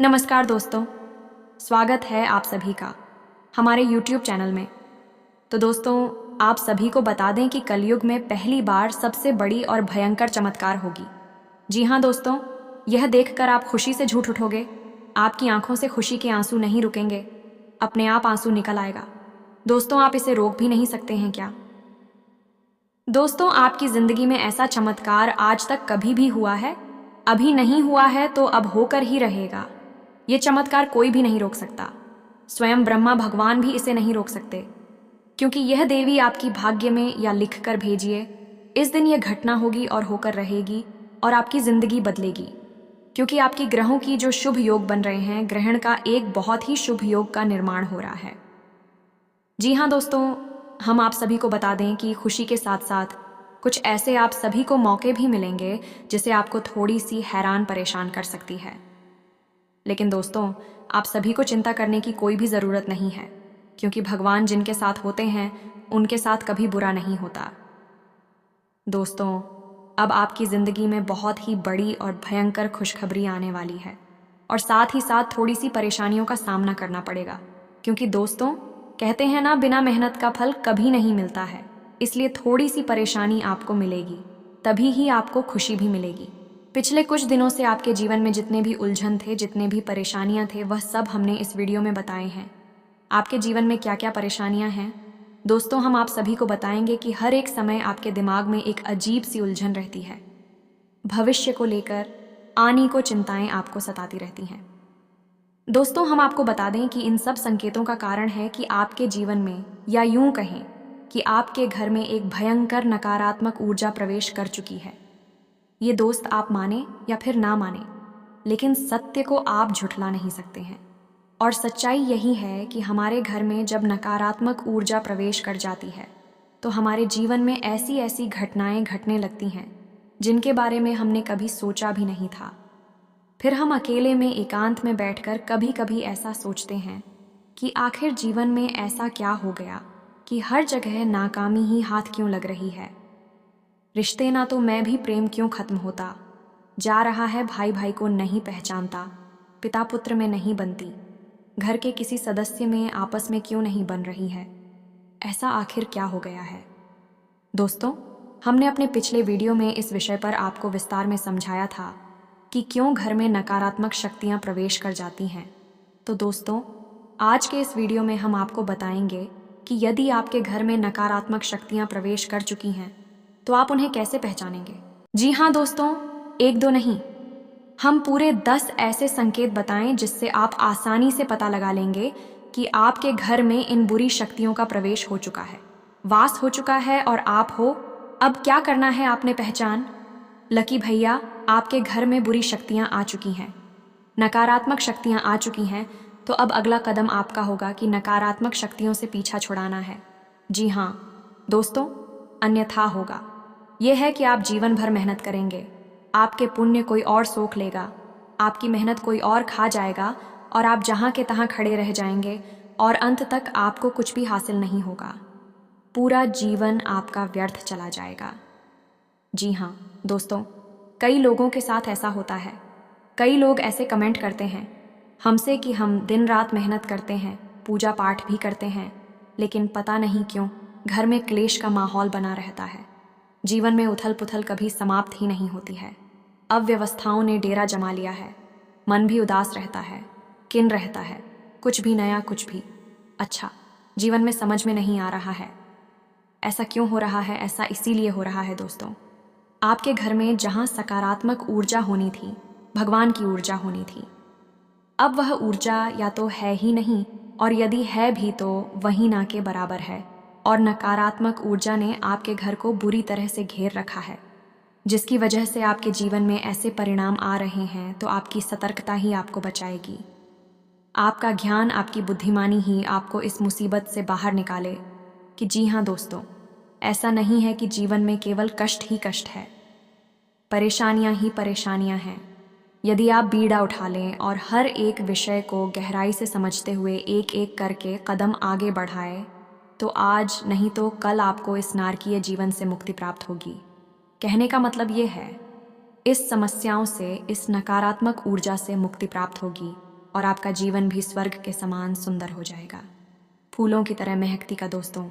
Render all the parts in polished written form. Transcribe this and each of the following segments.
नमस्कार दोस्तों, स्वागत है आप सभी का हमारे YouTube चैनल में। तो दोस्तों, आप सभी को बता दें कि कलयुग में पहली बार सबसे बड़ी और भयंकर चमत्कार होगी। जी हाँ दोस्तों, यह देखकर आप खुशी से झूठ उठोगे। आपकी आंखों से खुशी के आंसू नहीं रुकेंगे, अपने आप आंसू निकल आएगा। दोस्तों, आप इसे रोक भी नहीं सकते हैं क्या? दोस्तों, आपकी जिंदगी में ऐसा चमत्कार आज तक कभी भी हुआ है? अभी नहीं हुआ है तो अब होकर ही रहेगा। ये चमत्कार कोई भी नहीं रोक सकता। स्वयं ब्रह्मा भगवान भी इसे नहीं रोक सकते, क्योंकि यह देवी आपकी भाग्य में या लिख कर भेजिए। इस दिन यह घटना होगी और होकर रहेगी और आपकी जिंदगी बदलेगी, क्योंकि आपकी ग्रहों की जो शुभ योग बन रहे हैं, ग्रहण का एक बहुत ही शुभ योग का निर्माण हो रहा है। जी हाँ दोस्तों, हम आप सभी को बता दें कि खुशी के साथ साथ कुछ ऐसे आप सभी को मौके भी मिलेंगे जिसे आपको थोड़ी सी हैरान परेशान कर सकती है। लेकिन दोस्तों, आप सभी को चिंता करने की कोई भी ज़रूरत नहीं है, क्योंकि भगवान जिनके साथ होते हैं उनके साथ कभी बुरा नहीं होता। दोस्तों, अब आपकी ज़िंदगी में बहुत ही बड़ी और भयंकर खुशखबरी आने वाली है, और साथ ही साथ थोड़ी सी परेशानियों का सामना करना पड़ेगा, क्योंकि दोस्तों, कहते हैं ना, बिना मेहनत का फल कभी नहीं मिलता है। इसलिए थोड़ी सी परेशानी आपको मिलेगी, तभी ही आपको खुशी भी मिलेगी। पिछले कुछ दिनों से आपके जीवन में जितने भी उलझन थे, जितने भी परेशानियां थे, वह सब हमने इस वीडियो में बताए हैं। आपके जीवन में क्या क्या परेशानियां हैं दोस्तों, हम आप सभी को बताएंगे कि हर एक समय आपके दिमाग में एक अजीब सी उलझन रहती है। भविष्य को लेकर आने को चिंताएं आपको सताती रहती हैं। दोस्तों, हम आपको बता दें कि इन सब संकेतों का कारण है कि आपके जीवन में, या यूं कहें कि आपके घर में एक भयंकर नकारात्मक ऊर्जा प्रवेश कर चुकी है। ये दोस्त आप माने या फिर ना माने, लेकिन सत्य को आप झुठला नहीं सकते हैं। और सच्चाई यही है कि हमारे घर में जब नकारात्मक ऊर्जा प्रवेश कर जाती है तो हमारे जीवन में ऐसी ऐसी घटनाएं घटने लगती हैं जिनके बारे में हमने कभी सोचा भी नहीं था। फिर हम अकेले में एकांत में बैठकर कभी कभी ऐसा सोचते हैं कि आखिर जीवन में ऐसा क्या हो गया कि हर जगह नाकामी ही हाथ क्यों लग रही है। रिश्ते ना तो मैं भी प्रेम क्यों खत्म होता जा रहा है, भाई भाई को नहीं पहचानता, पिता पुत्र में नहीं बनती, घर के किसी सदस्य में आपस में क्यों नहीं बन रही है। ऐसा आखिर क्या हो गया है? दोस्तों, हमने अपने पिछले वीडियो में इस विषय पर आपको विस्तार में समझाया था कि क्यों घर में नकारात्मक शक्तियां प्रवेश कर जाती हैं। तो दोस्तों, आज के इस वीडियो में हम आपको बताएंगे कि यदि आपके घर में नकारात्मक शक्तियां प्रवेश कर चुकी हैं तो आप उन्हें कैसे पहचानेंगे। जी हाँ दोस्तों, एक दो नहीं, हम पूरे 10 ऐसे संकेत बताएं जिससे आप आसानी से पता लगा लेंगे कि आपके घर में इन बुरी शक्तियों का प्रवेश हो चुका है, वास हो चुका है और आप हो। अब क्या करना है आपने पहचान लकी भैया, आपके घर में बुरी शक्तियां आ चुकी हैं, नकारात्मक शक्तियां आ चुकी हैं। तो अब अगला कदम आपका होगा कि नकारात्मक शक्तियों से पीछा छुड़ाना है। जी हाँ दोस्तों, अन्यथा होगा यह है कि आप जीवन भर मेहनत करेंगे, आपके पुण्य कोई और सोख लेगा, आपकी मेहनत कोई और खा जाएगा और आप जहां के तहां खड़े रह जाएंगे और अंत तक आपको कुछ भी हासिल नहीं होगा। पूरा जीवन आपका व्यर्थ चला जाएगा। जी हाँ दोस्तों, कई लोगों के साथ ऐसा होता है। कई लोग ऐसे कमेंट करते हैं हमसे कि हम दिन रात मेहनत करते हैं, पूजा पाठ भी करते हैं, लेकिन पता नहीं क्यों घर में क्लेश का माहौल बना रहता है। जीवन में उथल पुथल कभी समाप्त ही नहीं होती है। अव्यवस्थाओं ने डेरा जमा लिया है, मन भी उदास रहता है, किन रहता है, कुछ भी नया, कुछ भी अच्छा जीवन में समझ में नहीं आ रहा है। ऐसा क्यों हो रहा है? ऐसा इसीलिए हो रहा है दोस्तों, आपके घर में जहां सकारात्मक ऊर्जा होनी थी, भगवान की ऊर्जा होनी थी, अब वह ऊर्जा या तो है ही नहीं, और यदि है भी तो वही ना के बराबर है। और नकारात्मक ऊर्जा ने आपके घर को बुरी तरह से घेर रखा है, जिसकी वजह से आपके जीवन में ऐसे परिणाम आ रहे हैं। तो आपकी सतर्कता ही आपको बचाएगी, आपका ज्ञान, आपकी बुद्धिमानी ही आपको इस मुसीबत से बाहर निकाले। कि जी हाँ दोस्तों, ऐसा नहीं है कि जीवन में केवल कष्ट ही कष्ट है, परेशानियां ही परेशानियां हैं। यदि आप बीड़ा उठा लें और हर एक विषय को गहराई से समझते हुए एक एक करके कदम आगे बढ़ाए, तो आज नहीं तो कल आपको इस नारकीय जीवन से मुक्ति प्राप्त होगी। कहने का मतलब ये है, इस समस्याओं से, इस नकारात्मक ऊर्जा से मुक्ति प्राप्त होगी और आपका जीवन भी स्वर्ग के समान सुंदर हो जाएगा, फूलों की तरह महकती का दोस्तों।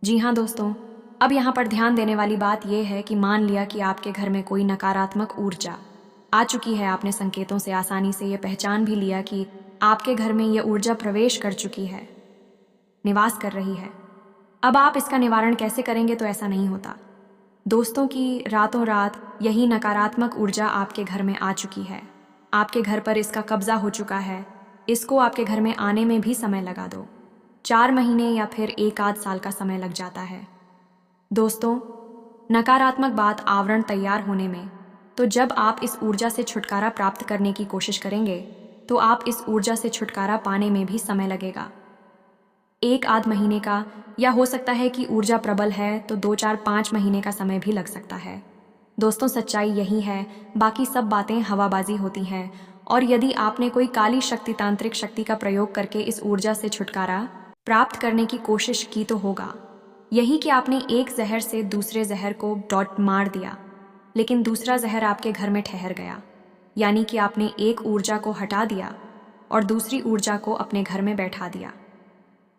जी हाँ दोस्तों, अब यहाँ पर ध्यान देने वाली बात यह है कि मान लिया कि आपके घर में कोई नकारात्मक ऊर्जा आ चुकी है। आपने संकेतों से आसानी से यह पहचान भी लिया कि आपके घर में यह ऊर्जा प्रवेश कर चुकी है, निवास कर रही है। अब आप इसका निवारण कैसे करेंगे? तो ऐसा नहीं होता दोस्तों कि रातों रात यही नकारात्मक ऊर्जा आपके घर में आ चुकी है, आपके घर पर इसका कब्जा हो चुका है। इसको आपके घर में आने में भी समय लगा दो, 4 महीने या फिर 1 आध साल का समय लग जाता है दोस्तों। नकारात्मक बात आवरण तैयार होने में, तो जब आप इस ऊर्जा से छुटकारा प्राप्त करने की कोशिश करेंगे तो आप इस ऊर्जा से छुटकारा पाने में भी समय लगेगा, 1 आध महीने का, या हो सकता है कि ऊर्जा प्रबल है तो 2 4 5 महीने का समय भी लग सकता है दोस्तों। सच्चाई यही है, बाकी सब बातें हवाबाजी होती हैं। और यदि आपने कोई काली शक्ति, तांत्रिक शक्ति का प्रयोग करके इस ऊर्जा से छुटकारा प्राप्त करने की कोशिश की तो होगा यही कि आपने एक जहर से दूसरे जहर को डॉट मार दिया, लेकिन दूसरा जहर आपके घर में ठहर गया, यानी कि आपने एक ऊर्जा को हटा दिया और दूसरी ऊर्जा को अपने घर में बैठा दिया।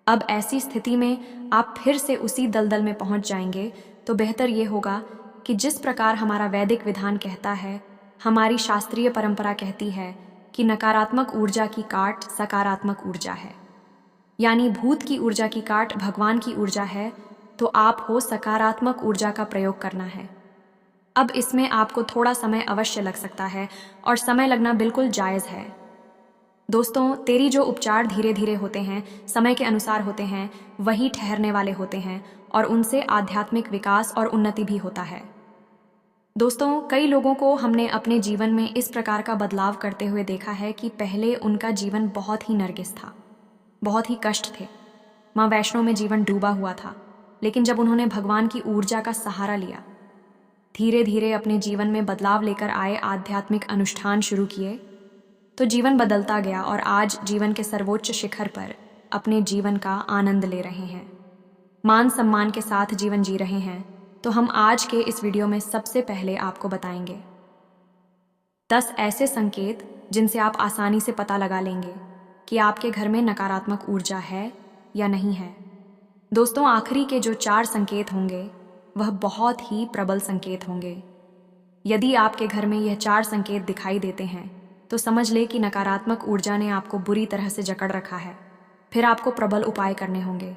अब ऐसी स्थिति में आप फिर से उसी दलदल में पहुंच जाएंगे। तो बेहतर ये होगा कि जिस प्रकार हमारा वैदिक विधान कहता है, हमारी शास्त्रीय परंपरा कहती है कि नकारात्मक ऊर्जा की काट सकारात्मक ऊर्जा है, यानी भूत की ऊर्जा की काट भगवान की ऊर्जा है, तो आप हो सकारात्मक ऊर्जा का प्रयोग करना है। अब इसमें आपको थोड़ा समय अवश्य लग सकता है और समय लगना बिल्कुल जायज़ है दोस्तों। तेरी जो उपचार धीरे धीरे होते हैं, समय के अनुसार होते हैं, वही ठहरने वाले होते हैं और उनसे आध्यात्मिक विकास और उन्नति भी होता है दोस्तों। कई लोगों को हमने अपने जीवन में इस प्रकार का बदलाव करते हुए देखा है कि पहले उनका जीवन बहुत ही नरगिस था, बहुत ही कष्ट थे, माँ वैष्णो में जीवन डूबा हुआ था, लेकिन जब उन्होंने भगवान की ऊर्जा का सहारा लिया, धीरे धीरे अपने जीवन में बदलाव लेकर आए, आध्यात्मिक अनुष्ठान शुरू किए, तो जीवन बदलता गया और आज जीवन के सर्वोच्च शिखर पर अपने जीवन का आनंद ले रहे हैं, मान सम्मान के साथ जीवन जी रहे हैं। तो हम आज के इस वीडियो में सबसे पहले आपको बताएंगे 10 ऐसे संकेत जिनसे आप आसानी से पता लगा लेंगे कि आपके घर में नकारात्मक ऊर्जा है या नहीं है दोस्तों। आखिरी के जो 4 संकेत होंगे वह बहुत ही प्रबल संकेत होंगे। यदि आपके घर में यह 4 संकेत दिखाई देते हैं तो समझ ले कि नकारात्मक ऊर्जा ने आपको बुरी तरह से जकड़ रखा है। फिर आपको प्रबल उपाय करने होंगे।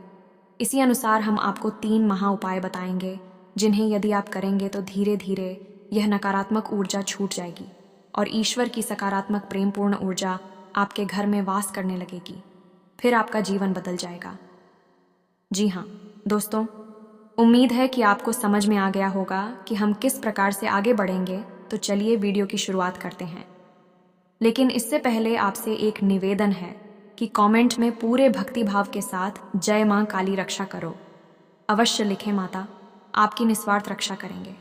इसी अनुसार हम आपको 3 महा उपाय बताएंगे, जिन्हें यदि आप करेंगे तो धीरे धीरे यह नकारात्मक ऊर्जा छूट जाएगी और ईश्वर की सकारात्मक प्रेमपूर्ण ऊर्जा आपके घर में वास करने लगेगी। फिर आपका जीवन बदल जाएगा। जी हाँ दोस्तों, उम्मीद है कि आपको समझ में आ गया होगा कि हम किस प्रकार से आगे बढ़ेंगे। तो चलिए वीडियो की शुरुआत करते हैं, लेकिन इससे पहले आपसे एक निवेदन है कि कमेंट में पूरे भक्तिभाव के साथ जय मां काली रक्षा करो अवश्य लिखें। माता आपकी निस्वार्थ रक्षा करेंगे,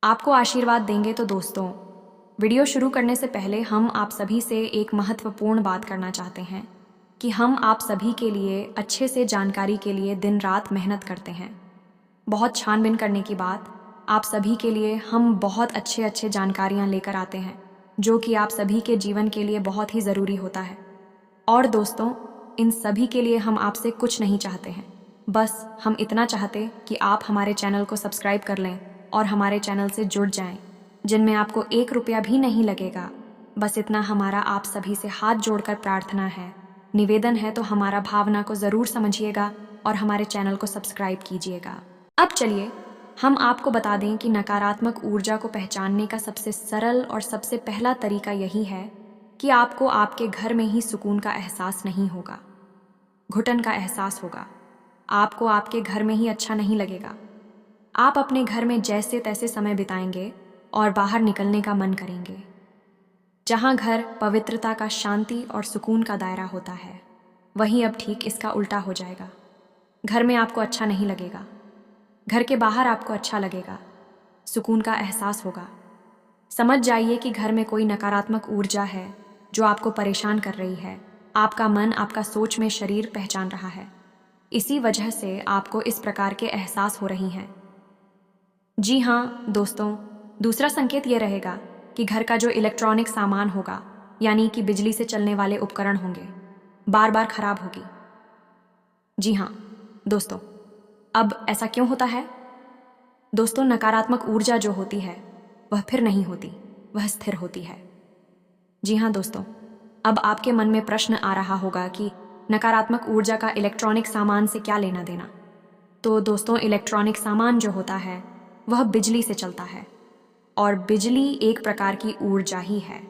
आपको आशीर्वाद देंगे। तो दोस्तों, वीडियो शुरू करने से पहले हम आप सभी से एक महत्वपूर्ण बात करना चाहते हैं कि हम आप सभी के लिए अच्छे से जानकारी के लिए दिन रात मेहनत करते हैं। बहुत छानबीन करने की बात, आप सभी के लिए हम बहुत अच्छे जानकारियां लेकर आते हैं, जो कि आप सभी के जीवन के लिए बहुत ही ज़रूरी होता है। और दोस्तों, इन सभी के लिए हम आपसे कुछ नहीं चाहते हैं, बस हम इतना चाहते कि आप हमारे चैनल को सब्सक्राइब कर लें और हमारे चैनल से जुड़ जाएं, जिनमें आपको 1 रुपया भी नहीं लगेगा। बस इतना हमारा आप सभी से हाथ जोड़कर प्रार्थना है, निवेदन है। तो हमारा भावना को ज़रूर समझिएगा और हमारे चैनल को सब्सक्राइब कीजिएगा। अब चलिए हम आपको बता दें कि नकारात्मक ऊर्जा को पहचानने का सबसे सरल और सबसे पहला तरीका यही है कि आपको आपके घर में ही सुकून का एहसास नहीं होगा, घुटन का एहसास होगा। आपको आपके घर में ही अच्छा नहीं लगेगा। आप अपने घर में जैसे तैसे समय बिताएंगे और बाहर निकलने का मन करेंगे। जहाँ घर पवित्रता का, शांति और सुकून का दायरा होता है, वहीं अब ठीक इसका उल्टा हो जाएगा। घर में आपको अच्छा नहीं लगेगा, घर के बाहर आपको अच्छा लगेगा, सुकून का एहसास होगा। समझ जाइए कि घर में कोई नकारात्मक ऊर्जा है जो आपको परेशान कर रही है। आपका मन, आपका सोच में शरीर पहचान रहा है। इसी वजह से आपको इस प्रकार के एहसास हो रही हैं। जी हाँ दोस्तों, दूसरा संकेत यह रहेगा कि घर का जो इलेक्ट्रॉनिक सामान होगा, यानी कि बिजली से चलने वाले उपकरण होंगे, बार बार खराब होगी। जी हाँ दोस्तों, अब ऐसा क्यों होता है? दोस्तों, नकारात्मक ऊर्जा जो होती है वह फिर नहीं होती, वह स्थिर होती है। जी हाँ दोस्तों, अब आपके मन में प्रश्न आ रहा होगा कि नकारात्मक ऊर्जा का इलेक्ट्रॉनिक सामान से क्या लेना देना। तो दोस्तों, इलेक्ट्रॉनिक सामान जो होता है वह बिजली से चलता है, और बिजली एक प्रकार की ऊर्जा ही है।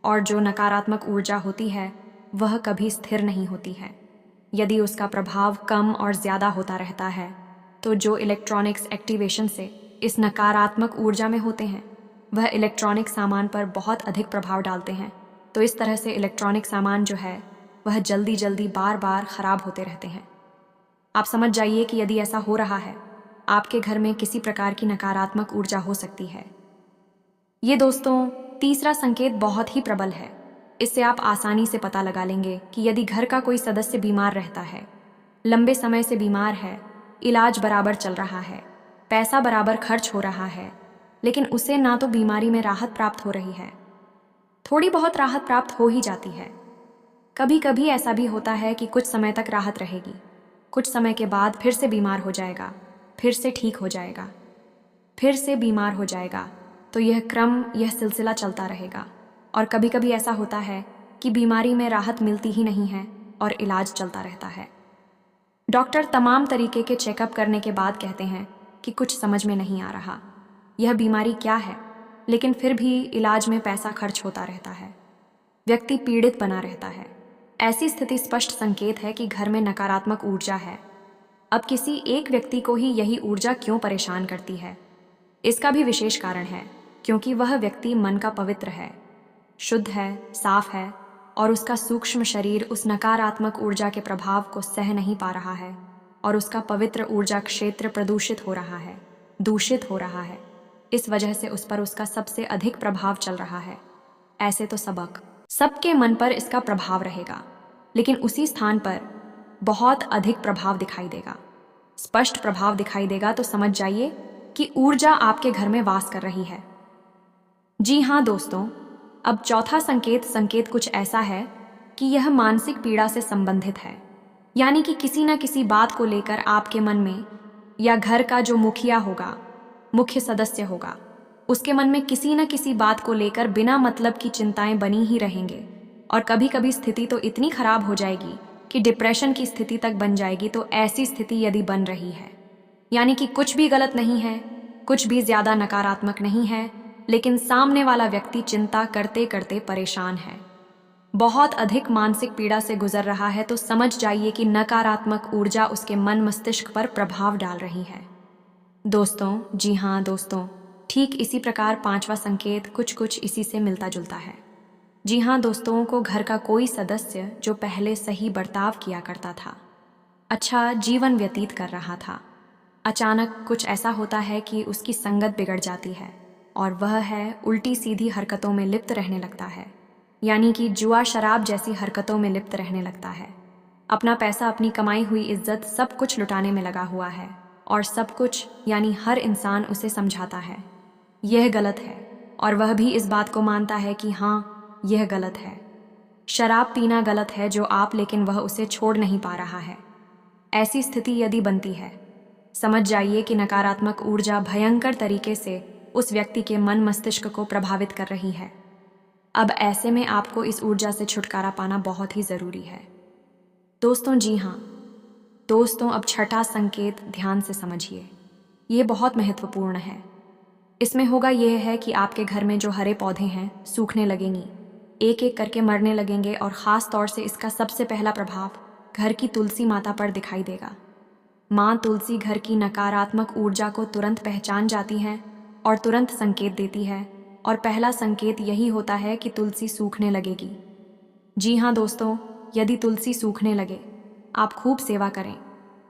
और जो नकारात्मक ऊर्जा होती है वह कभी स्थिर नहीं होती है। यदि उसका प्रभाव कम और ज़्यादा होता रहता है, तो जो इलेक्ट्रॉनिक्स एक्टिवेशन से इस नकारात्मक ऊर्जा में होते हैं वह इलेक्ट्रॉनिक सामान पर बहुत अधिक प्रभाव डालते हैं। तो इस तरह से इलेक्ट्रॉनिक सामान जो है वह जल्दी जल्दी बार बार ख़राब होते रहते हैं। आप समझ जाइए कि यदि ऐसा हो रहा है, आपके घर में किसी प्रकार की नकारात्मक ऊर्जा हो सकती है। ये दोस्तों, तीसरा संकेत बहुत ही प्रबल है। इससे आप आसानी से पता लगा लेंगे कि यदि घर का कोई सदस्य बीमार रहता है, लंबे समय से बीमार है, इलाज बराबर चल रहा है, पैसा बराबर खर्च हो रहा है, लेकिन उसे ना तो बीमारी में राहत प्राप्त हो रही है, थोड़ी बहुत राहत प्राप्त हो ही जाती है। कभी कभी ऐसा भी होता है कि कुछ समय तक राहत रहेगी, कुछ समय के बाद फिर से बीमार हो जाएगा, फिर से ठीक हो जाएगा, फिर से बीमार हो जाएगा। तो यह सिलसिला चलता रहेगा। और कभी कभी ऐसा होता है कि बीमारी में राहत मिलती ही नहीं है और इलाज चलता रहता है। डॉक्टर तमाम तरीके के चेकअप करने के बाद कहते हैं कि कुछ समझ में नहीं आ रहा, यह बीमारी क्या है, लेकिन फिर भी इलाज में पैसा खर्च होता रहता है, व्यक्ति पीड़ित बना रहता है। ऐसी स्थिति स्पष्ट संकेत है कि घर में नकारात्मक ऊर्जा है। अब किसी एक व्यक्ति को ही यही ऊर्जा क्यों परेशान करती है? इसका भी विशेष कारण है, क्योंकि वह व्यक्ति मन का पवित्र है, शुद्ध है, साफ है, और उसका सूक्ष्म शरीर उस नकारात्मक ऊर्जा के प्रभाव को सह नहीं पा रहा है, और उसका पवित्र ऊर्जा क्षेत्र प्रदूषित हो रहा है, दूषित हो रहा है। इस वजह से उस पर उसका सबसे अधिक प्रभाव चल रहा है। ऐसे तो सबके मन पर इसका प्रभाव रहेगा, लेकिन उसी स्थान पर बहुत अधिक प्रभाव दिखाई देगा, स्पष्ट प्रभाव दिखाई देगा। तो समझ जाइए कि ऊर्जा आपके घर में वास कर रही है। जी हाँ दोस्तों, अब चौथा संकेत कुछ ऐसा है कि यह मानसिक पीड़ा से संबंधित है। यानी कि किसी न किसी बात को लेकर आपके मन में, या घर का जो मुखिया होगा, मुख्य सदस्य होगा, उसके मन में किसी न किसी बात को लेकर बिना मतलब की चिंताएं बनी ही रहेंगे। और कभी कभी स्थिति तो इतनी खराब हो जाएगी कि डिप्रेशन की स्थिति तक बन जाएगी। तो ऐसी स्थिति यदि बन रही है, यानी कि कुछ भी गलत नहीं है, कुछ भी ज्यादा नकारात्मक नहीं है, लेकिन सामने वाला व्यक्ति चिंता करते करते परेशान है, बहुत अधिक मानसिक पीड़ा से गुजर रहा है, तो समझ जाइए कि नकारात्मक ऊर्जा उसके मन मस्तिष्क पर प्रभाव डाल रही है। दोस्तों, जी हाँ दोस्तों, ठीक इसी प्रकार पांचवा संकेत कुछ इसी से मिलता जुलता है। जी हाँ दोस्तों, को घर का कोई सदस्य जो पहले सही बर्ताव किया करता था, अच्छा जीवन व्यतीत कर रहा था, अचानक कुछ ऐसा होता है कि उसकी संगत बिगड़ जाती है और वह है उल्टी सीधी हरकतों में लिप्त रहने लगता है। यानी कि जुआ शराब जैसी हरकतों में लिप्त रहने लगता है। अपना पैसा, अपनी कमाई हुई इज्जत सब कुछ लुटाने में लगा हुआ है, और सब कुछ यानी हर इंसान उसे समझाता है यह गलत है, और वह भी इस बात को मानता है कि हाँ यह गलत है। शराब पीना गलत है जो आप, लेकिन वह उसे छोड़ नहीं पा रहा है। ऐसी स्थिति यदि बनती है, समझ जाइए कि नकारात्मक ऊर्जा भयंकर तरीके से उस व्यक्ति के मन मस्तिष्क को प्रभावित कर रही है। अब ऐसे में आपको इस ऊर्जा से छुटकारा पाना बहुत ही जरूरी है दोस्तों। जी हाँ दोस्तों, अब छठा संकेत ध्यान से समझिए, ये बहुत महत्वपूर्ण है। इसमें होगा यह है कि आपके घर में जो हरे पौधे हैं सूखने लगेंगी, एक एक करके मरने लगेंगे, और ख़ास तौर से इसका सबसे पहला प्रभाव घर की तुलसी माता पर दिखाई देगा। माँ तुलसी घर की नकारात्मक ऊर्जा को तुरंत पहचान जाती हैं और तुरंत संकेत देती है, और पहला संकेत यही होता है कि तुलसी सूखने लगेगी। जी हाँ दोस्तों, यदि तुलसी सूखने लगे, आप खूब सेवा करें,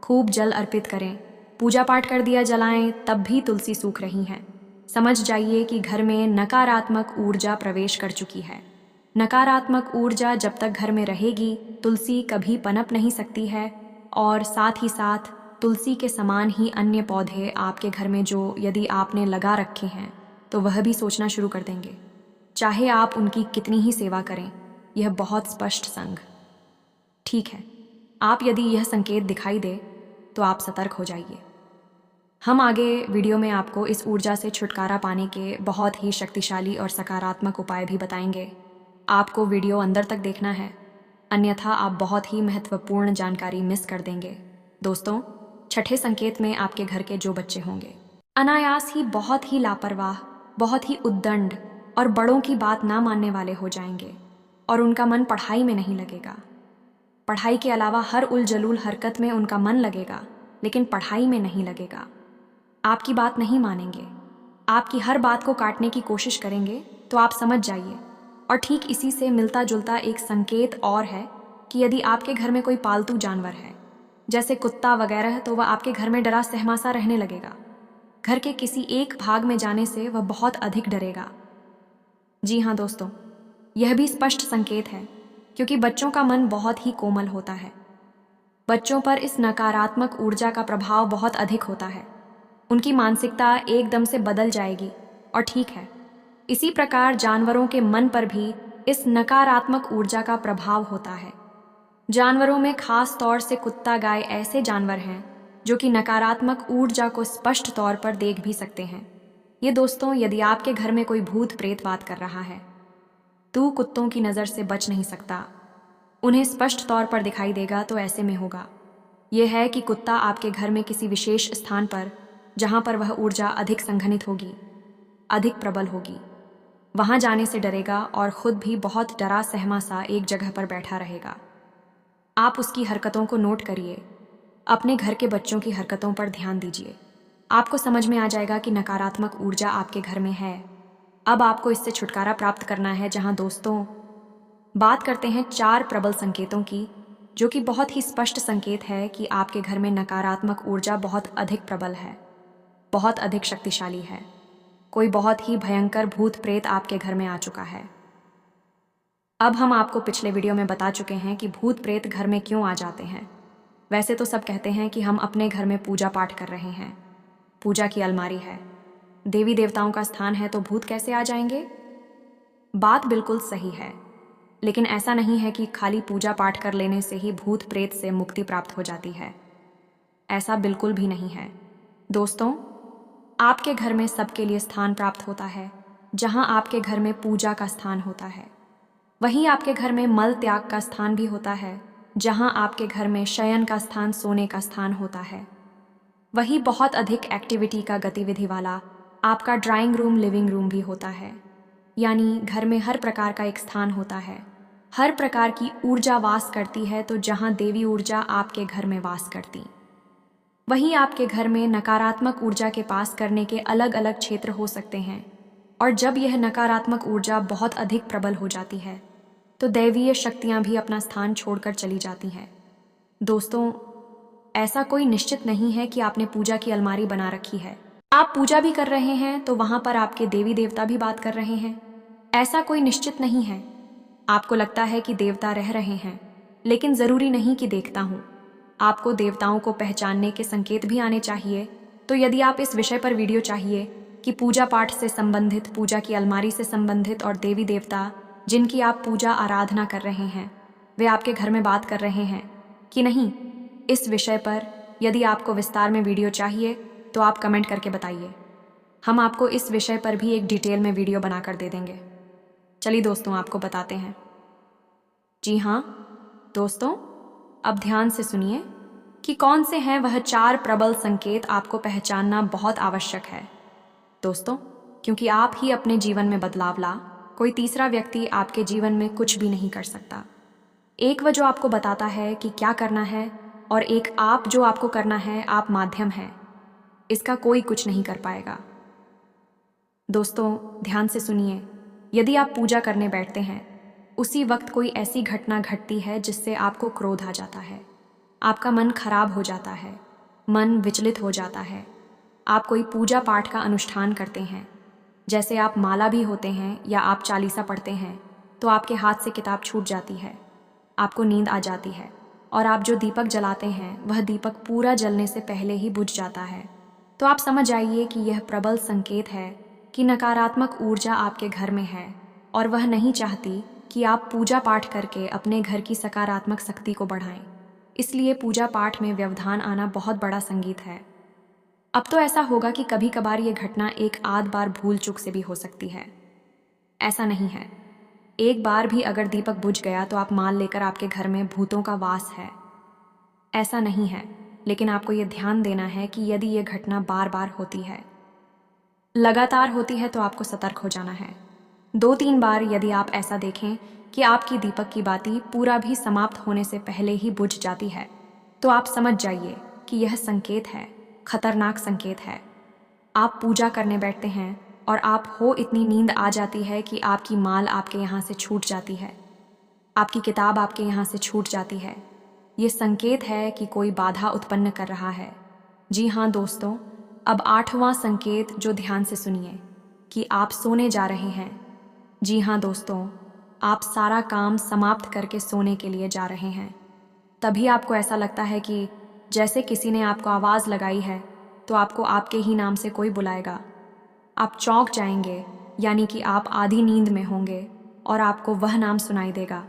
खूब जल अर्पित करें, पूजा पाठ कर दिया जलाएं, तब भी तुलसी सूख रही हैं, समझ जाइए कि घर में नकारात्मक ऊर्जा प्रवेश कर चुकी है। नकारात्मक ऊर्जा जब तक घर में रहेगी, तुलसी कभी पनप नहीं सकती है, और साथ ही साथ तुलसी के समान ही अन्य पौधे आपके घर में जो यदि आपने लगा रखे हैं, तो वह भी सोचना शुरू कर देंगे चाहे आप उनकी कितनी ही सेवा करें। यह बहुत स्पष्ट संग। ठीक है, आप यदि यह संकेत दिखाई दे तो आप सतर्क हो जाइए। हम आगे वीडियो में आपको इस ऊर्जा से छुटकारा पाने के बहुत ही शक्तिशाली और सकारात्मक उपाय भी बताएंगे। आपको वीडियो अंदर तक देखना है, अन्यथा आप बहुत ही महत्वपूर्ण जानकारी मिस कर देंगे। दोस्तों, छठे संकेत में आपके घर के जो बच्चे होंगे अनायास ही बहुत ही लापरवाह, बहुत ही उद्दंड और बड़ों की बात ना मानने वाले हो जाएंगे और उनका मन पढ़ाई में नहीं लगेगा। पढ़ाई के अलावा हर उलझुल हरकत में उनका मन लगेगा, लेकिन पढ़ाई में नहीं लगेगा। आपकी बात नहीं मानेंगे, आपकी हर बात को काटने की कोशिश करेंगे, तो आप समझ जाइए। और ठीक इसी से मिलता जुलता एक संकेत और है कि यदि आपके घर में कोई पालतू जानवर है, जैसे कुत्ता वगैरह, तो वह आपके घर में डरा सहमासा रहने लगेगा। घर के किसी एक भाग में जाने से वह बहुत अधिक डरेगा। जी हाँ दोस्तों, यह भी स्पष्ट संकेत है, क्योंकि बच्चों का मन बहुत ही कोमल होता है। बच्चों पर इस नकारात्मक ऊर्जा का प्रभाव बहुत अधिक होता है। उनकी मानसिकता एकदम से बदल जाएगी। और ठीक है, इसी प्रकार जानवरों के मन पर भी इस नकारात्मक ऊर्जा का प्रभाव होता है। जानवरों में खास तौर से कुत्ता, गाय ऐसे जानवर हैं जो कि नकारात्मक ऊर्जा को स्पष्ट तौर पर देख भी सकते हैं। ये दोस्तों, यदि आपके घर में कोई भूत प्रेत बात कर रहा है, तू कुत्तों की नज़र से बच नहीं सकता। उन्हें स्पष्ट तौर पर दिखाई देगा तो ऐसे में होगा। यह है कि कुत्ता आपके घर में किसी विशेष स्थान पर, जहाँ पर वह ऊर्जा अधिक संघनित होगी, अधिक प्रबल होगी, वहाँ जाने से डरेगा और खुद भी बहुत डरा सहमा सा एक जगह पर बैठा रहेगा। आप उसकी हरकतों को नोट करिए, अपने घर के बच्चों की हरकतों पर ध्यान दीजिए। आपको समझ में आ जाएगा कि नकारात्मक ऊर्जा आपके घर में है। अब आपको इससे छुटकारा प्राप्त करना है। जहां दोस्तों, बात करते हैं 4 प्रबल संकेतों की, जो कि बहुत ही स्पष्ट संकेत है कि आपके घर में नकारात्मक ऊर्जा बहुत अधिक प्रबल है, बहुत अधिक शक्तिशाली है। कोई बहुत ही भयंकर भूत प्रेत आपके घर में आ चुका है। अब हम आपको पिछले वीडियो में बता चुके हैं कि भूत प्रेत घर में क्यों आ जाते हैं। वैसे तो सब कहते हैं कि हम अपने घर में पूजा पाठ कर रहे हैं, पूजा की अलमारी है, देवी देवताओं का स्थान है, तो भूत कैसे आ जाएंगे? बात बिल्कुल सही है, लेकिन ऐसा नहीं है कि खाली पूजा पाठ कर लेने से ही भूत प्रेत से मुक्ति प्राप्त हो जाती है। ऐसा बिल्कुल भी नहीं है। दोस्तों, आपके घर में सबके लिए स्थान प्राप्त होता है। जहां आपके घर में पूजा का स्थान होता है, वहीं आपके घर में मल त्याग का स्थान भी होता है। जहां आपके घर में शयन का स्थान, सोने का स्थान होता है, वही बहुत अधिक एक्टिविटी का गतिविधि वाला आपका ड्राइंग रूम, लिविंग रूम भी होता है। यानी घर में हर प्रकार का एक स्थान होता है, हर प्रकार की ऊर्जा वास करती है। तो जहां देवी ऊर्जा आपके घर में वास करती, वहीं आपके घर में नकारात्मक ऊर्जा के पास करने के अलग अलग क्षेत्र हो सकते हैं। और जब यह नकारात्मक ऊर्जा बहुत अधिक प्रबल हो जाती है, तो दैवीय शक्तियां भी अपना स्थान छोड़कर चली जाती हैं। दोस्तों, ऐसा कोई निश्चित नहीं है कि आपने पूजा की अलमारी बना रखी है, आप पूजा भी कर रहे हैं तो वहां पर आपके देवी देवता भी बात कर रहे हैं। ऐसा कोई निश्चित नहीं है। आपको लगता है कि देवता रह रहे हैं, लेकिन जरूरी नहीं कि देखता हूं। आपको देवताओं को पहचानने के संकेत भी आने चाहिए। तो यदि आप इस विषय पर वीडियो चाहिए कि पूजा पाठ से संबंधित, पूजा की अलमारी से संबंधित और देवी देवता जिनकी आप पूजा आराधना कर रहे हैं, वे आपके घर में बात कर रहे हैं कि नहीं, इस विषय पर यदि आपको विस्तार में वीडियो चाहिए तो आप कमेंट करके बताइए। हम आपको इस विषय पर भी एक डिटेल में वीडियो बनाकर दे देंगे। चलिए दोस्तों, आपको बताते हैं। जी हाँ दोस्तों, अब ध्यान से सुनिए कि कौन से हैं वह 4 प्रबल संकेत आपको पहचानना बहुत आवश्यक है। दोस्तों, क्योंकि आप ही अपने जीवन में बदलाव ला, कोई तीसरा व्यक्ति आपके जीवन में कुछ भी नहीं कर सकता। एक वह जो आपको बताता है कि क्या करना है, और एक आप जो आपको करना है। आप माध्यम हैं, इसका कोई कुछ नहीं कर पाएगा। दोस्तों, ध्यान से सुनिए, यदि आप पूजा करने बैठते हैं, उसी वक्त कोई ऐसी घटना घटती है जिससे आपको क्रोध आ जाता है, आपका मन खराब हो जाता है, मन विचलित हो जाता है। आप कोई पूजा पाठ का अनुष्ठान करते हैं, जैसे आप माला भी होते हैं या आप चालीसा पढ़ते हैं, तो आपके हाथ से किताब छूट जाती है, आपको नींद आ जाती है, और आप जो दीपक जलाते हैं वह दीपक पूरा जलने से पहले ही बुझ जाता है। तो आप समझ जाइए कि यह प्रबल संकेत है कि नकारात्मक ऊर्जा आपके घर में है। और वह नहीं चाहती कि आप पूजा पाठ करके अपने घर की सकारात्मक शक्ति को बढ़ाएं। इसलिए पूजा पाठ में व्यवधान आना बहुत बड़ा संगीत है। अब तो ऐसा होगा कि कभी कभार ये घटना एक आध बार भूल चूक से भी हो सकती है। ऐसा नहीं है। एक बार भी अगर दीपक बुझ गया तो आप मान लेकर आपके घर में भूतों का वास है। ऐसा नहीं है, लेकिन आपको ये ध्यान देना है कि यदि ये घटना बार बार होती है, लगातार होती है, तो आपको सतर्क हो जाना है। 2-3 बार यदि आप ऐसा देखें कि आपकी दीपक की बाती पूरा भी समाप्त होने से पहले ही बुझ जाती है, तो आप समझ जाइए कि यह संकेत है, खतरनाक संकेत है। आप पूजा करने बैठते हैं और आप हो इतनी नींद आ जाती है कि आपकी माल आपके यहाँ से छूट जाती है, आपकी किताब आपके यहाँ से छूट जाती है। ये संकेत है कि कोई बाधा उत्पन्न कर रहा है। जी हाँ दोस्तों, अब 8वां संकेत जो ध्यान से सुनिए कि आप सोने जा रहे हैं। जी हाँ दोस्तों, आप सारा काम समाप्त करके सोने के लिए जा रहे हैं। तभी आपको ऐसा लगता है कि जैसे किसी ने आपको आवाज़ लगाई है, तो आपको आपके ही नाम से कोई बुलाएगा। आप चौंक जाएंगे, यानी कि आप आधी नींद में होंगे और आपको वह नाम सुनाई देगा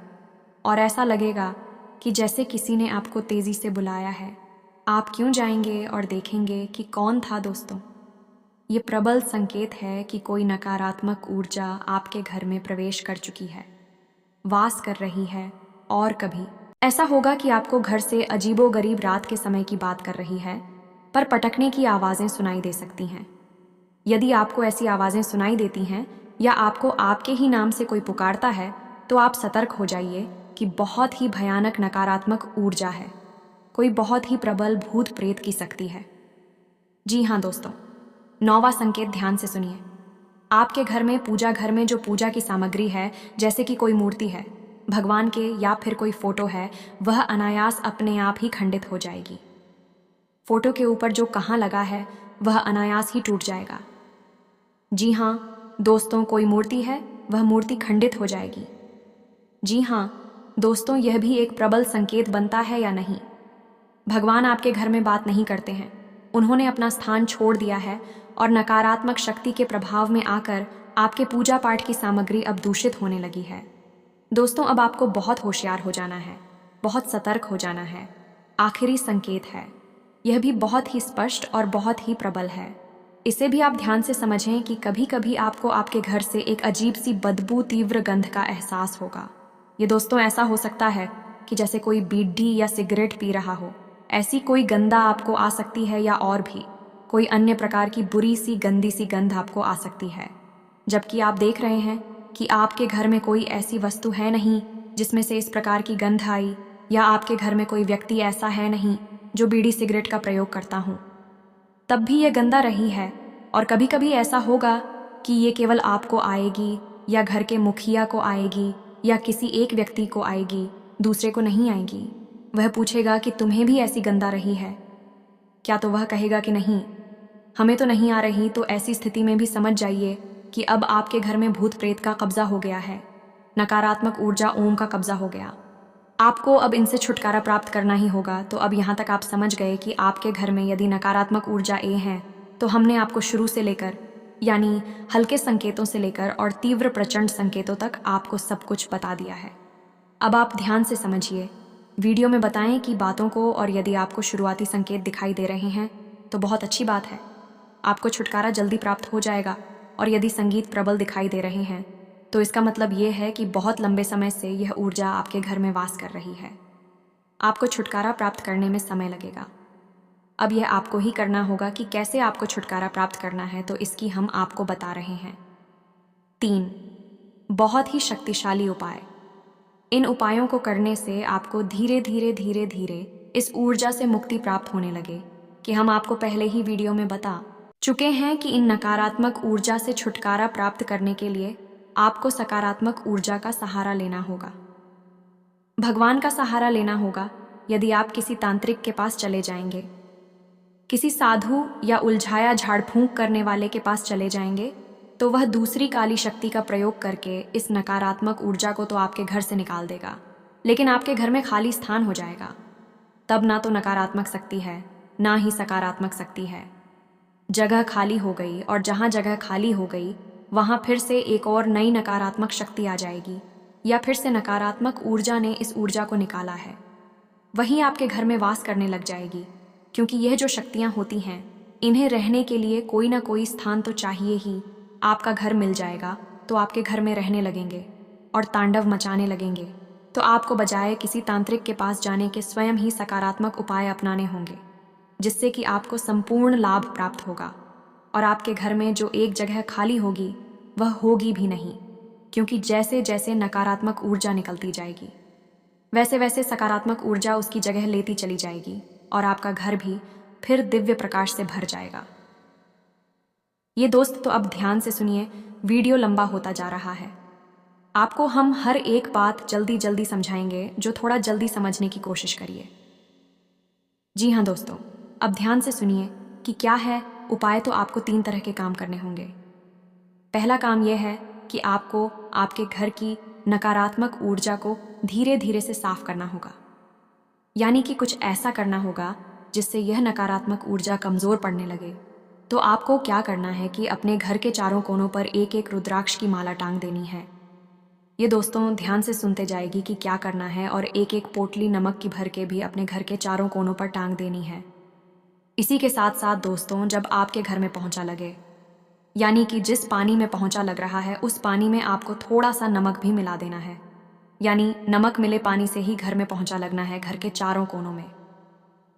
और ऐसा लगेगा कि जैसे किसी ने आपको तेज़ी से बुलाया है। आप क्यों जाएंगे और देखेंगे कि कौन था दोस्तों। ये प्रबल संकेत है कि कोई नकारात्मक ऊर्जा आपके घर में प्रवेश कर चुकी है, वास कर रही है। और कभी ऐसा होगा कि आपको घर से अजीबोगरीब रात के समय की बात कर रही है, पर पटकने की आवाज़ें सुनाई दे सकती हैं। यदि आपको ऐसी आवाज़ें सुनाई देती हैं या आपको आपके ही नाम से कोई पुकारता है, तो आप सतर्क हो जाइए कि बहुत ही भयानक नकारात्मक ऊर्जा है। कोई बहुत ही प्रबल भूत प्रेत की शक्ति है। जी हाँ दोस्तों, 9वां संकेत ध्यान से सुनिए। आपके घर में, पूजा घर में जो पूजा की सामग्री है, जैसे कि कोई मूर्ति है, भगवान के या फिर कोई फोटो है, वह अनायास अपने आप ही खंडित हो जाएगी। फोटो के ऊपर जो कहाँ लगा है वह अनायास ही टूट जाएगा। जी हाँ दोस्तों, कोई मूर्ति है, वह मूर्ति खंडित हो जाएगी। जी हाँ दोस्तों, यह भी एक प्रबल संकेत बनता है या नहीं। भगवान आपके घर में बात नहीं करते हैं, उन्होंने अपना स्थान छोड़ दिया है और नकारात्मक शक्ति के प्रभाव में आकर आपके पूजा पाठ की सामग्री अब दूषित होने लगी है। दोस्तों, अब आपको बहुत होशियार हो जाना है, बहुत सतर्क हो जाना है। आखिरी संकेत है, यह भी बहुत ही स्पष्ट और बहुत ही प्रबल है। इसे भी आप ध्यान से समझें कि कभी कभी आपको आपके घर से एक अजीब सी बदबू, तीव्र गंध का एहसास होगा। ये दोस्तों ऐसा हो सकता है कि जैसे कोई बीड़ी या सिगरेट पी रहा हो, ऐसी कोई गंदा आपको आ सकती है, या और भी कोई अन्य प्रकार की बुरी सी गंदी सी गंध आपको आ सकती है, जबकि आप देख रहे हैं कि आपके घर में कोई ऐसी वस्तु है नहीं जिसमें से इस प्रकार की गंध आई, या आपके घर में कोई व्यक्ति ऐसा है नहीं जो बीड़ी सिगरेट का प्रयोग करता हूँ। तब भी ये गंदा रही है। और कभी कभी ऐसा होगा कि ये केवल आपको आएगी, या घर के मुखिया को आएगी, या किसी एक व्यक्ति को आएगी, दूसरे को नहीं आएगी। वह पूछेगा कि तुम्हें भी ऐसी गंदा रही है क्या, तो वह कहेगा कि नहीं, हमें तो नहीं आ रही। तो ऐसी स्थिति में भी समझ जाइए कि अब आपके घर में भूत प्रेत का कब्जा हो गया है, नकारात्मक ऊर्जा ओम का कब्जा हो गया। आपको अब इनसे छुटकारा प्राप्त करना ही होगा। तो अब यहाँ तक आप समझ गए कि आपके घर में यदि नकारात्मक ऊर्जा ए है, तो हमने आपको शुरू से लेकर, यानी हल्के संकेतों से लेकर और तीव्र प्रचंड संकेतों तक आपको सब कुछ बता दिया है। अब आप ध्यान से समझिए, वीडियो में बताएं कि बातों को, और यदि आपको शुरुआती संकेत दिखाई दे रहे हैं तो बहुत अच्छी बात है, आपको छुटकारा जल्दी प्राप्त हो जाएगा। और यदि संगीत प्रबल दिखाई दे रहे हैं तो इसका मतलब ये है कि बहुत लंबे समय से यह ऊर्जा आपके घर में वास कर रही है। आपको छुटकारा प्राप्त करने में समय लगेगा। अब यह आपको ही करना होगा कि कैसे आपको छुटकारा प्राप्त करना है, तो इसकी हम आपको बता रहे हैं 3 बहुत ही शक्तिशाली उपाय। इन उपायों को करने से आपको धीरे धीरे धीरे धीरे इस ऊर्जा से मुक्ति प्राप्त होने लगे कि हम आपको पहले ही वीडियो में बता चुके हैं कि इन नकारात्मक ऊर्जा से छुटकारा प्राप्त करने के लिए आपको सकारात्मक ऊर्जा का सहारा लेना होगा, भगवान का सहारा लेना होगा। यदि आप किसी तांत्रिक के पास चले जाएंगे, किसी साधु या उलझाया झाड़ फूंक करने वाले के पास चले जाएंगे, तो वह दूसरी काली शक्ति का प्रयोग करके इस नकारात्मक ऊर्जा को तो आपके घर से निकाल देगा, लेकिन आपके घर में खाली स्थान हो जाएगा। तब ना तो नकारात्मक शक्ति है, ना ही सकारात्मक शक्ति है। जगह खाली हो गई, और जहाँ जगह खाली हो गई वहाँ फिर से एक और नई नकारात्मक शक्ति आ जाएगी, या फिर से नकारात्मक ऊर्जा ने इस ऊर्जा को निकाला है, वहीं आपके घर में वास करने लग जाएगी। क्योंकि यह जो शक्तियाँ होती हैं, इन्हें रहने के लिए कोई ना कोई स्थान तो चाहिए ही। आपका घर मिल जाएगा तो आपके घर में रहने लगेंगे और तांडव मचाने लगेंगे। तो आपको बजाय किसी तांत्रिक के पास जाने के स्वयं ही सकारात्मक उपाय अपनाने होंगे, जिससे कि आपको संपूर्ण लाभ प्राप्त होगा। और आपके घर में जो एक जगह खाली होगी वह होगी भी नहीं, क्योंकि जैसे जैसे नकारात्मक ऊर्जा निकलती जाएगी वैसे वैसे सकारात्मक ऊर्जा उसकी जगह लेती चली जाएगी और आपका घर भी फिर दिव्य प्रकाश से भर जाएगा। ये दोस्त तो अब ध्यान से सुनिए, वीडियो लंबा होता जा रहा है। आपको हम हर एक बात जल्दी जल्दी समझाएंगे, जो थोड़ा जल्दी समझने की कोशिश करिए। जी हाँ दोस्तों, अब ध्यान से सुनिए कि क्या है उपाय। तो आपको 3 तरह के काम करने होंगे। पहला काम यह है कि आपको आपके घर की नकारात्मक ऊर्जा को धीरे धीरे से साफ करना होगा। यानी कि कुछ ऐसा करना होगा जिससे यह नकारात्मक ऊर्जा कमज़ोर पड़ने लगे। तो आपको क्या करना है कि अपने घर के चारों कोनों पर एक एक रुद्राक्ष की माला टांग देनी है। ये दोस्तों ध्यान से सुनते जाएगी कि क्या करना है, और एक एक पोटली नमक की भर के भी अपने घर के चारों कोनों पर टांग देनी है। इसी के साथ साथ दोस्तों, जब आपके घर में पहुंचा लगे, यानी कि जिस पानी में पहुंचा लग रहा है उस पानी में आपको थोड़ा सा नमक भी मिला देना है। यानी नमक मिले पानी से ही घर में पहुंचा लगना है। घर के चारों कोनों में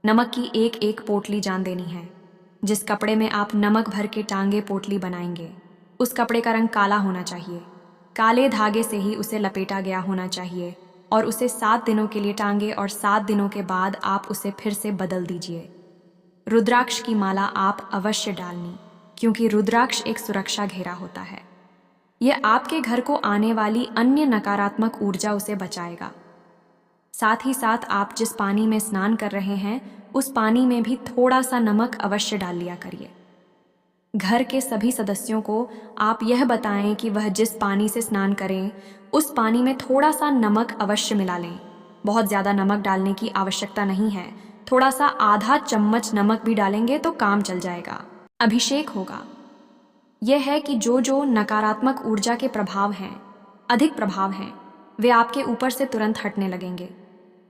नमक की एक एक पोटली जान देनी है। जिस कपड़े में आप नमक भर के टांगे पोटली बनाएंगे, उस कपड़े का रंग काला होना चाहिए। काले धागे से ही उसे लपेटा गया होना चाहिए और उसे 7 दिनों के लिए टांगे, और 7 दिनों के बाद आप उसे फिर से बदल दीजिए। रुद्राक्ष की माला आप अवश्य डालनी, क्योंकि रुद्राक्ष एक सुरक्षा घेरा होता है। यह आपके घर को आने वाली अन्य नकारात्मक ऊर्जा उसे बचाएगा। साथ ही साथ आप जिस पानी में स्नान कर रहे हैं उस पानी में भी थोड़ा सा नमक अवश्य डाल लिया करिए। घर के सभी सदस्यों को आप यह बताएं कि वह जिस पानी से स्नान करें उस पानी में थोड़ा सा नमक अवश्य मिला लें। बहुत ज़्यादा नमक डालने की आवश्यकता नहीं है, थोड़ा सा आधा चम्मच नमक भी डालेंगे तो काम चल जाएगा। अभिषेक होगा। यह है कि जो जो नकारात्मक ऊर्जा के प्रभाव हैं, अधिक प्रभाव हैं, वे आपके ऊपर से तुरंत हटने लगेंगे।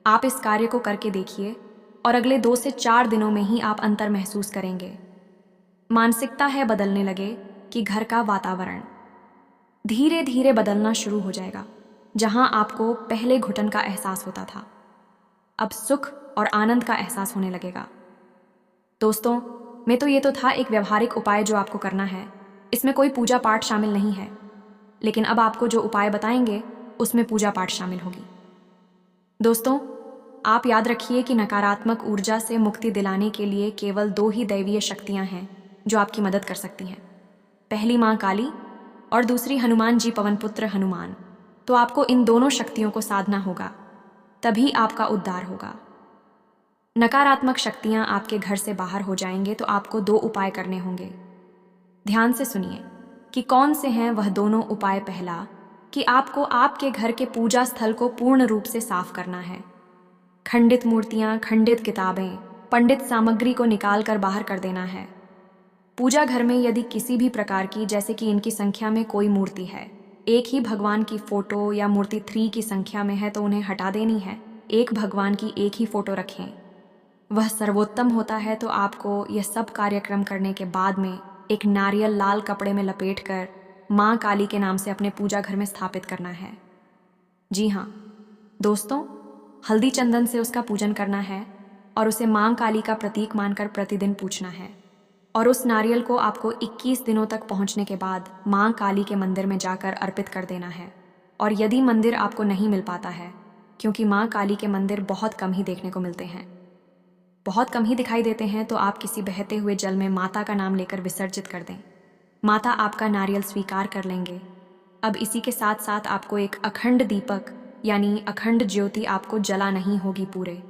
आप इस कार्य को करके देखिए और अगले 2 से 4 दिनों में ही आप अंतर महसूस करेंगे। मानसिकता है बदलने लगे कि घर का वातावरण धीरे धीरे बदलना शुरू हो जाएगा। जहां आपको पहले घुटन का एहसास होता था, अब सुख और आनंद का एहसास होने लगेगा। दोस्तों, मैं तो ये तो था एक व्यवहारिक उपाय जो आपको करना है। इसमें कोई पूजा पाठ शामिल नहीं है, लेकिन अब आपको जो उपाय बताएंगे उसमें पूजा पाठ शामिल होगी। दोस्तों, आप याद रखिए कि नकारात्मक ऊर्जा से मुक्ति दिलाने के लिए केवल 2 ही दैवीय शक्तियां हैं जो आपकी मदद कर सकती हैं। पहली माँ काली और दूसरी हनुमान जी, पवन पुत्र हनुमान। तो आपको इन दोनों शक्तियों को साधना होगा, तभी आपका उद्धार होगा। नकारात्मक शक्तियां आपके घर से बाहर हो जाएंगे तो आपको 2 उपाय करने होंगे। ध्यान से सुनिए कि कौन से हैं वह दोनों उपाय। पहला, कि आपको आपके घर के पूजा स्थल को पूर्ण रूप से साफ करना है। खंडित मूर्तियां, खंडित किताबें, पंडित सामग्री को निकाल कर बाहर कर देना है। पूजा घर में यदि किसी भी प्रकार की, जैसे कि इनकी संख्या में कोई मूर्ति है, एक ही भगवान की फोटो या मूर्ति 3 की संख्या में है तो उन्हें हटा देनी है। एक भगवान की एक ही फोटो रखें, वह सर्वोत्तम होता है। तो आपको यह सब कार्यक्रम करने के बाद में एक नारियल लाल कपड़े में लपेटकर माँ काली के नाम से अपने पूजा घर में स्थापित करना है। जी हाँ दोस्तों, हल्दी चंदन से उसका पूजन करना है और उसे माँ काली का प्रतीक मानकर प्रतिदिन पूछना है। और उस नारियल को आपको 21 दिनों तक पहुंचने के बाद माँ काली के मंदिर में जाकर अर्पित कर देना है। और यदि मंदिर आपको नहीं मिल पाता है, क्योंकि माँ काली के मंदिर बहुत कम ही देखने को मिलते हैं, बहुत कम ही दिखाई देते हैं, तो आप किसी बहते हुए जल में माता का नाम लेकर विसर्जित कर दें। माता आपका नारियल स्वीकार कर लेंगे। अब इसी के साथ साथ आपको एक अखंड दीपक यानी अखंड ज्योति आपको जला नहीं होगी पूरे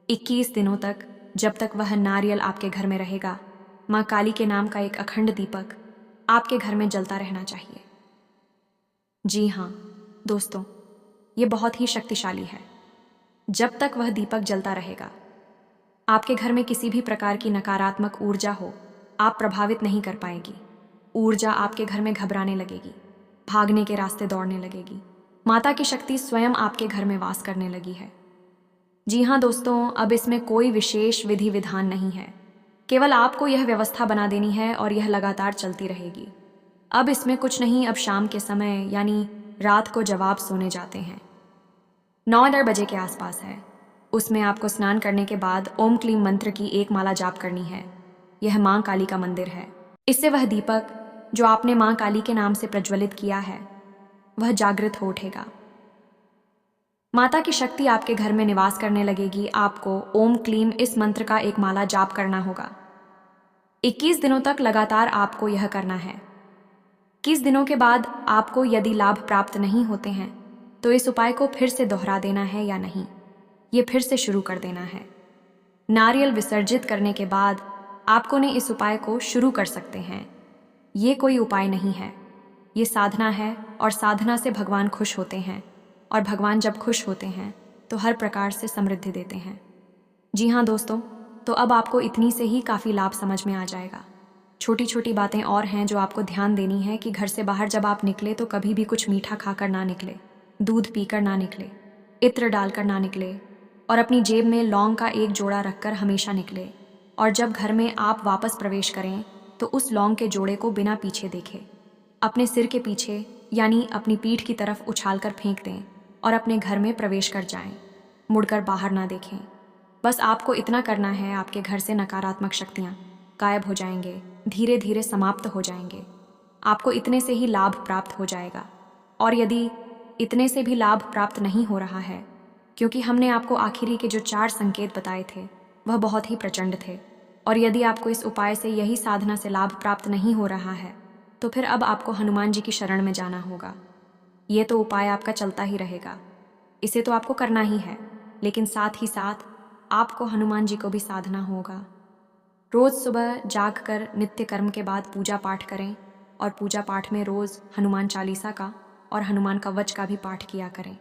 21 दिनों तक। जब तक वह नारियल आपके घर में रहेगा, माँ काली के नाम का एक अखंड दीपक आपके घर में जलता रहना चाहिए। जी हाँ दोस्तों, ये बहुत ही शक्तिशाली है। जब तक वह दीपक जलता रहेगा, आपके घर में किसी भी प्रकार की नकारात्मक ऊर्जा हो, आप प्रभावित नहीं कर पाएगी। ऊर्जा आपके घर में घबराने लगेगी, भागने के रास्ते दौड़ने लगेगी। माता की शक्ति स्वयं आपके घर में वास करने लगी है। जी हाँ दोस्तों, अब इसमें कोई विशेष विधि विधान नहीं है, केवल आपको यह व्यवस्था बना देनी है और यह लगातार चलती रहेगी। अब इसमें कुछ नहीं, अब शाम के समय यानी रात को जब आप सोने जाते हैं 9-10 बजे के आसपास है, उसमें आपको स्नान करने के बाद ओम क्लीम मंत्र की एक माला जाप करनी है। यह माँ काली का मंदिर है। इससे वह दीपक जो आपने माँ काली के नाम से प्रज्वलित किया है वह जागृत हो उठेगा। माता की शक्ति आपके घर में निवास करने लगेगी। आपको ओम क्लीम इस मंत्र का एक माला जाप करना होगा। 21 दिनों तक लगातार आपको यह करना है। 21 दिनों के बाद आपको यदि लाभ प्राप्त नहीं होते हैं तो इस उपाय को फिर से दोहरा देना है या नहीं, ये फिर से शुरू कर देना है। नारियल विसर्जित करने के बाद आपको ने इस उपाय को शुरू कर सकते हैं। ये कोई उपाय नहीं है, ये साधना है और साधना से भगवान खुश होते हैं और भगवान जब खुश होते हैं तो हर प्रकार से समृद्धि देते हैं। जी हाँ दोस्तों, तो अब आपको इतनी से ही काफ़ी लाभ समझ में आ जाएगा। छोटी छोटी बातें और हैं जो आपको ध्यान देनी है कि घर से बाहर जब आप निकले तो कभी भी कुछ मीठा खाकर ना निकले, दूध पीकर ना निकले, इत्र डालकर ना निकले और अपनी जेब में लौंग का एक जोड़ा रखकर हमेशा निकले। और जब घर में आप वापस प्रवेश करें तो उस लौंग के जोड़े को बिना पीछे देखे अपने सिर के पीछे यानी अपनी पीठ की तरफ उछालकर फेंक दें और अपने घर में प्रवेश कर जाएं, मुड़कर बाहर ना देखें। बस आपको इतना करना है, आपके घर से नकारात्मक शक्तियाँ गायब हो जाएंगे, धीरे धीरे समाप्त हो जाएंगे। आपको इतने से ही लाभ प्राप्त हो जाएगा। और यदि इतने से भी लाभ प्राप्त नहीं हो रहा है, क्योंकि हमने आपको आखिरी के जो 4 संकेत बताए थे वह बहुत ही प्रचंड थे, और यदि आपको इस उपाय से यही साधना से लाभ प्राप्त नहीं हो रहा है तो फिर अब आपको हनुमान जी की शरण में जाना होगा। ये तो उपाय आपका चलता ही रहेगा, इसे तो आपको करना ही है, लेकिन साथ ही साथ आपको हनुमान जी को भी साधना होगा। रोज़ सुबह जागकर नित्य कर्म के बाद पूजा पाठ करें और पूजा पाठ में रोज़ हनुमान चालीसा का और हनुमान कवच का भी पाठ किया करें।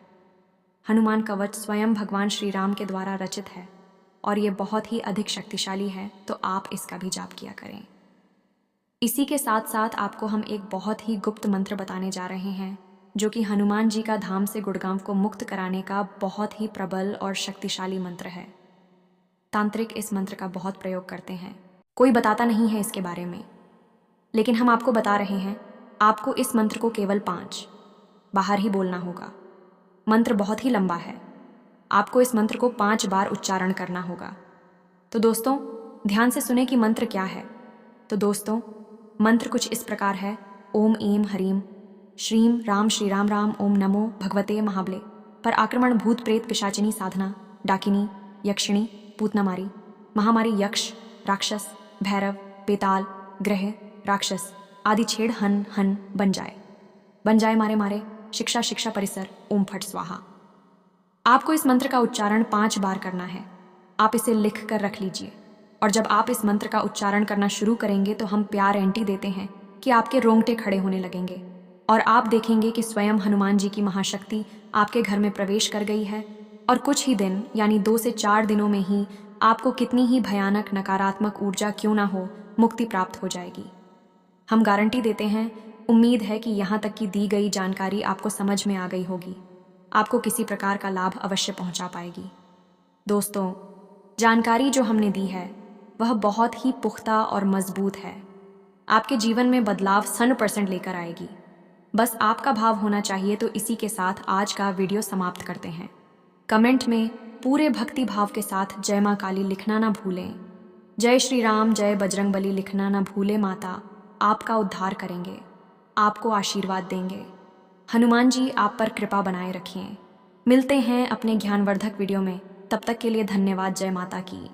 हनुमान कवच स्वयं भगवान श्री राम के द्वारा रचित है और ये बहुत ही अधिक शक्तिशाली है, तो आप इसका भी जाप किया करें। इसी के साथ साथ आपको हम एक बहुत ही गुप्त मंत्र बताने जा रहे हैं जो कि हनुमान जी का धाम से गुड़गांव को मुक्त कराने का बहुत ही प्रबल और शक्तिशाली मंत्र है। तांत्रिक इस मंत्र का बहुत प्रयोग करते हैं, कोई बताता नहीं है इसके बारे में, लेकिन हम आपको बता रहे हैं। आपको इस मंत्र को केवल 5 बाहर ही बोलना होगा। मंत्र बहुत ही लंबा है, आपको इस मंत्र को 5 बार उच्चारण करना होगा। तो दोस्तों ध्यान से सुने कि मंत्र क्या है। तो दोस्तों मंत्र कुछ इस प्रकार है। ओम ऐं ह्रीं श्रीं राम श्री राम राम ओम नमो भगवते महाबले। पर आक्रमण भूत प्रेत पिशाचिनी साधना डाकिनी यक्षिणी पूतनामारी महामारी यक्ष राक्षस भैरव बेताल ग्रह राक्षस आदि छेड़ हन हन बन जाए मारे मारे शिक्षा शिक्षा परिसर ओम फट स्वाहा। आपको इस मंत्र का उच्चारण 5 बार करना है। आप इसे लिख कर रख लीजिए और जब आप इस मंत्र का उच्चारण करना शुरू करेंगे तो हम प्यार एंटी देते हैं कि आपके रोंगटे खड़े होने लगेंगे और आप देखेंगे कि स्वयं हनुमान जी की महाशक्ति आपके घर में प्रवेश कर गई है और कुछ ही दिन यानी 2 से 4 दिनों में ही आपको कितनी ही भयानक नकारात्मक ऊर्जा क्यों ना हो मुक्ति प्राप्त हो जाएगी। हम गारंटी देते हैं। उम्मीद है कि यहाँ तक की दी गई जानकारी आपको समझ में आ गई होगी, आपको किसी प्रकार का लाभ अवश्य पहुँचा पाएगी। दोस्तों जानकारी जो हमने दी है वह बहुत ही पुख्ता और मजबूत है, आपके जीवन में बदलाव 100% लेकर आएगी। बस आपका भाव होना चाहिए। तो इसी के साथ आज का वीडियो समाप्त करते हैं। कमेंट में पूरे भक्ति भाव के साथ जय माँ काली लिखना ना भूलें। जय श्री राम जय बजरंग बली लिखना ना भूले। माता आपका उद्धार करेंगे, आपको आशीर्वाद देंगे। हनुमान जी आप पर कृपा बनाए रखें। मिलते हैं अपने ज्ञानवर्धक वीडियो में, तब तक के लिए धन्यवाद। जय माता की।